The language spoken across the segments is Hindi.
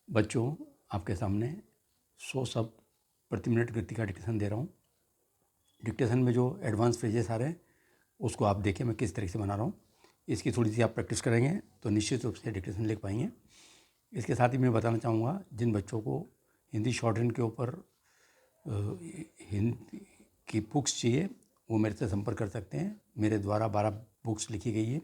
बच्चों, आपके सामने 100 शब्द प्रति मिनट गति का डिक्टेशन दे रहा हूँ। डिक्टेशन में जो एडवांस फ्रेजेस आ रहे हैं उसको आप देखिए मैं किस तरीके से बना रहा हूँ। इसकी थोड़ी सी आप प्रैक्टिस करेंगे तो निश्चित रूप से डिक्टेशन लिख पाएंगे। इसके साथ ही मैं बताना चाहूँगा, जिन बच्चों को हिंदी शॉर्ट हैंड के ऊपर हिंदी की बुक्स चाहिए वो मेरे से संपर्क कर सकते हैं। मेरे द्वारा 12 बुक्स लिखी गई है।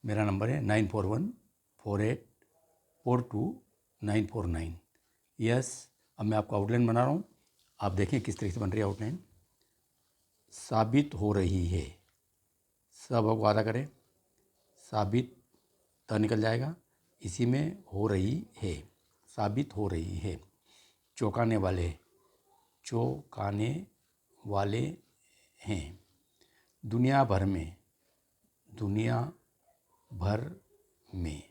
मेरा नंबर है 9414842949। यस, अब मैं आपको आउटलाइन बना रहा हूँ, आप देखें किस तरीके से बन रही है आउटलाइन। साबित हो रही है, सब को आधा करें, साबित त निकल जाएगा, इसी में हो रही है, साबित हो रही है। चौंकाने वाले, चौंकाने वाले हैं। दुनिया भर में, दुनिया भर में।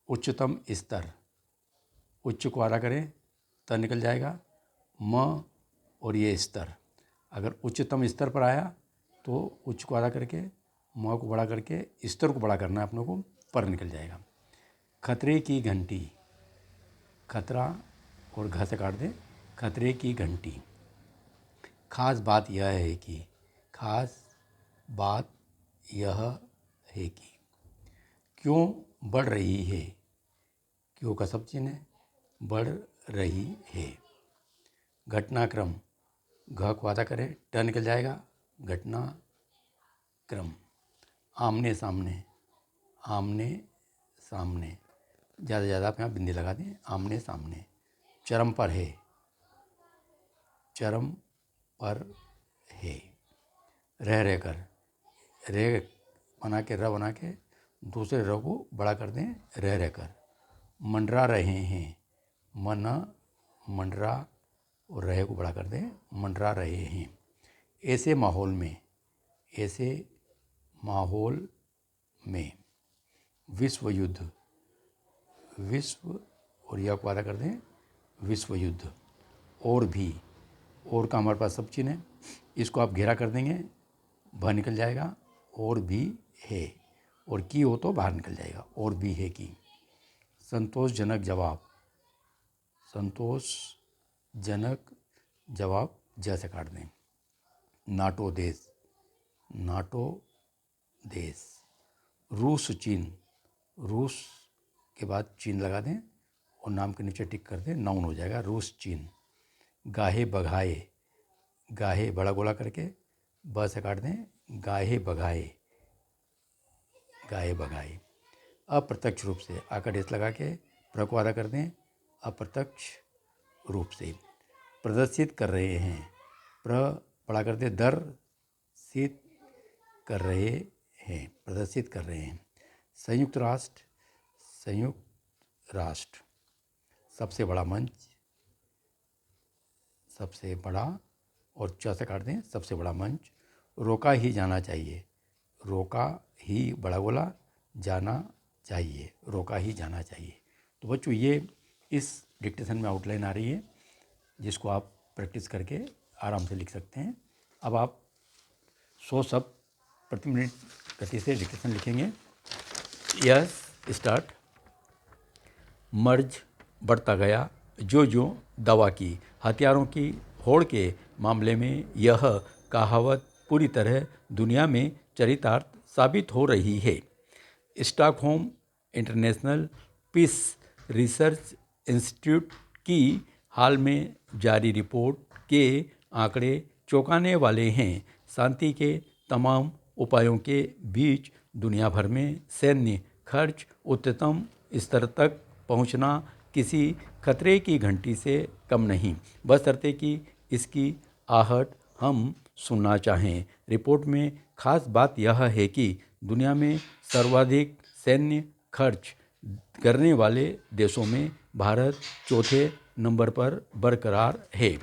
उच्चतम स्तर, उच्च को आधा करें त निकल जाएगा, म और ये स्तर। अगर उच्चतम स्तर पर आया तो उच्च को आधा करके म को बड़ा करके स्तर को बड़ा करना है अपनों को, पर निकल जाएगा। खतरे की घंटी, खतरा और घ से काट दें, खतरे की घंटी। खास बात यह है कि, खास बात यह है कि। क्यों बढ़ रही है, क्यों का सब चिन्ह है, बढ़ रही है। घटनाक्रम, घ को आधा करें ट निकल जाएगा, घटना क्रम। आमने सामने, आमने सामने, ज़्यादा ज़्यादा आप यहाँ बिंदी लगा दें, आमने सामने। चरम पर है, चरम पर है। रह रह कर, रे बना के र बना के दूसरे र को बड़ा कर दें, रह रह कर। मंडरा रहे हैं, मना मंडरा और रहे को बड़ा कर दें, मंडरा रहे हैं। ऐसे माहौल में, ऐसे माहौल में। विश्व युद्ध, विश्व और यह को आधा कर दें, विश्व युद्ध। और भी, और का हमारे पास सब चिन्ह है, इसको आप घेरा कर देंगे, भ निकल जाएगा, और भी है। और की हो तो बाहर निकल जाएगा, और भी है की। संतोषजनक जवाब, संतोषजनक जवाब जैसे काट दें। नाटो देश, नाटो देश। रूस चीन, रूस के बाद चीन लगा दें और नाम के नीचे टिक कर दें, नाउन हो जाएगा रूस चीन। गाहे बघाए, गाहे बड़ा गोला करके ब से काट दें, गाहे बघाए, गाहे बघाए। अप्रत्यक्ष रूप से आकर डेस लगा के प्र को आधा कर दें, अप्रत्यक्ष रूप से। प्रदर्शित कर रहे हैं, प्र बड़ा कर दें, दर्शित कर रहे हैं, प्रदर्शित कर रहे हैं। संयुक्त राष्ट्र, संयुक्त राष्ट्र। सबसे बड़ा मंच, सबसे बड़ा और च से काट दें, सबसे बड़ा मंच। रोका ही जाना चाहिए, रोका ही बड़ा गोला जाना चाहिए, रोका ही जाना चाहिए। तो बच्चों, ये इस डिक्टेशन में आउटलाइन आ रही है, जिसको आप प्रैक्टिस करके आराम से लिख सकते हैं। अब आप 100 शब्द प्रति मिनट गति से डिक्टेशन लिखेंगे। Yes, start. मर्ज बढ़ता गया जो जो दवा की, हथियारों की होड़ के मामले में यह कहावत पूरी तरह दुनिया में चरितार्थ साबित हो रही है। Stockholm International Peace Research Institute की हाल में जारी रिपोर्ट के आंकड़े चौंकाने वाले हैं। शांति के तमाम उपायों के बीच दुनिया भर में सैन्य खर्च उच्चतम स्तर तक पहुंचना किसी खतरे की घंटी से कम नहीं, बशर्ते कि इसकी आहट हम सुनना चाहें। रिपोर्ट में खास बात यह है कि दुनिया में सर्वाधिक सैन्य खर्च करने वाले देशों में भारत चौथे नंबर पर बरकरार है।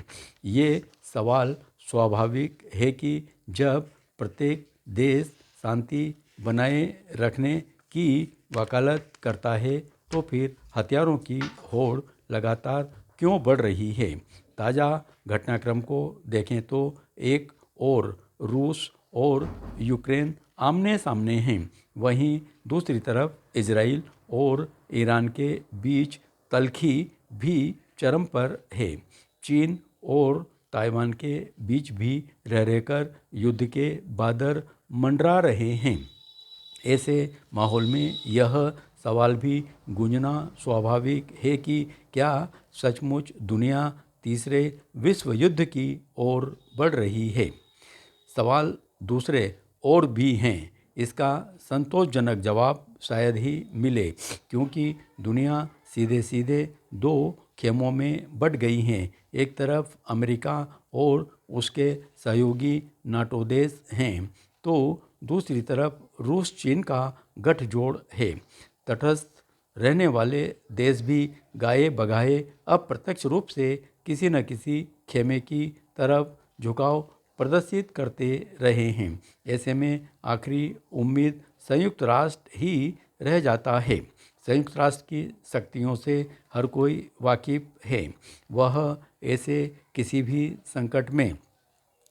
ये सवाल स्वाभाविक है कि जब प्रत्येक देश शांति बनाए रखने की वकालत करता है तो फिर हथियारों की होड़ लगातार क्यों बढ़ रही है। ताज़ा घटनाक्रम को देखें तो एक और रूस और यूक्रेन आमने सामने हैं, वहीं दूसरी तरफ इजराइल और ईरान के बीच तल्खी भी चरम पर है। चीन और ताइवान के बीच भी रह रहकर युद्ध के बादल मंडरा रहे हैं। ऐसे माहौल में यह सवाल भी गूंजना स्वाभाविक है कि क्या सचमुच दुनिया तीसरे विश्व युद्ध की ओर बढ़ रही है। सवाल दूसरे और भी हैं। इसका संतोषजनक जवाब शायद ही मिले, क्योंकि दुनिया सीधे सीधे दो खेमों में बट गई है। एक तरफ अमेरिका और उसके सहयोगी नाटो देश हैं, तो दूसरी तरफ रूस चीन का गठजोड़ है। तटस्थ रहने वाले देश भी गाए बगाए अप्रत्यक्ष रूप से किसी न किसी खेमे की तरफ झुकाव प्रदर्शित करते रहे हैं। ऐसे में आखिरी उम्मीद संयुक्त राष्ट्र ही रह जाता है। संयुक्त राष्ट्र की शक्तियों से हर कोई वाकिफ है। वह ऐसे किसी भी संकट में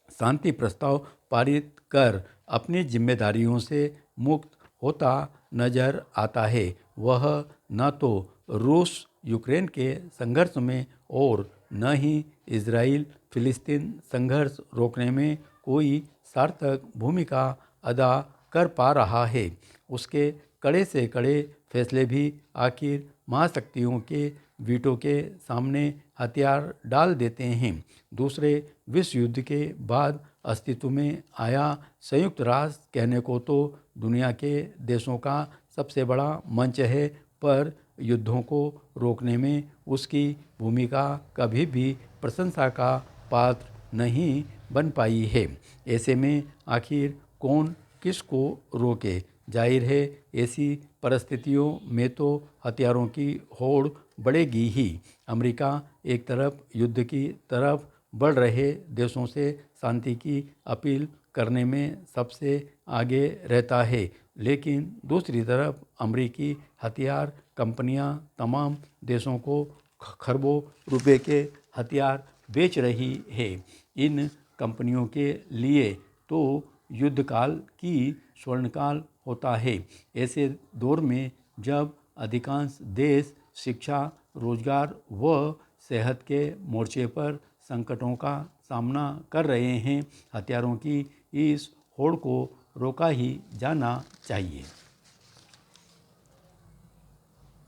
शांति प्रस्ताव पारित कर अपनी जिम्मेदारियों से मुक्त होता नजर आता है। वह न तो रूस यूक्रेन के संघर्ष में और न ही इजराइल फिलिस्तीन संघर्ष रोकने में कोई सार्थक भूमिका अदा कर पा रहा है। उसके कड़े से कड़े फैसले भी आखिर महाशक्तियों के वीटो के सामने हथियार डाल देते हैं। दूसरे विश्व युद्ध के बाद अस्तित्व में आया संयुक्त राष्ट्र कहने को तो दुनिया के देशों का सबसे बड़ा मंच है, पर युद्धों को रोकने में उसकी भूमिका कभी भी प्रशंसा का पात्र नहीं बन पाई है। ऐसे में आखिर कौन किसको रोके। जाहिर है ऐसी परिस्थितियों में तो हथियारों की होड़ बढ़ेगी ही। अमेरिका एक तरफ युद्ध की तरफ बढ़ रहे देशों से शांति की अपील करने में सबसे आगे रहता है, लेकिन दूसरी तरफ अमेरिकी हथियार कंपनियां तमाम देशों को खरबों रुपए के हथियार बेच रही है। इन कंपनियों के लिए तो युद्धकाल की स्वर्णकाल होता है। ऐसे दौर में जब अधिकांश देश शिक्षा, रोजगार व सेहत के मोर्चे पर संकटों का सामना कर रहे हैं, हथियारों की इस होड़ को रोका ही जाना चाहिए।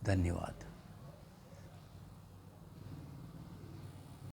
धन्यवाद।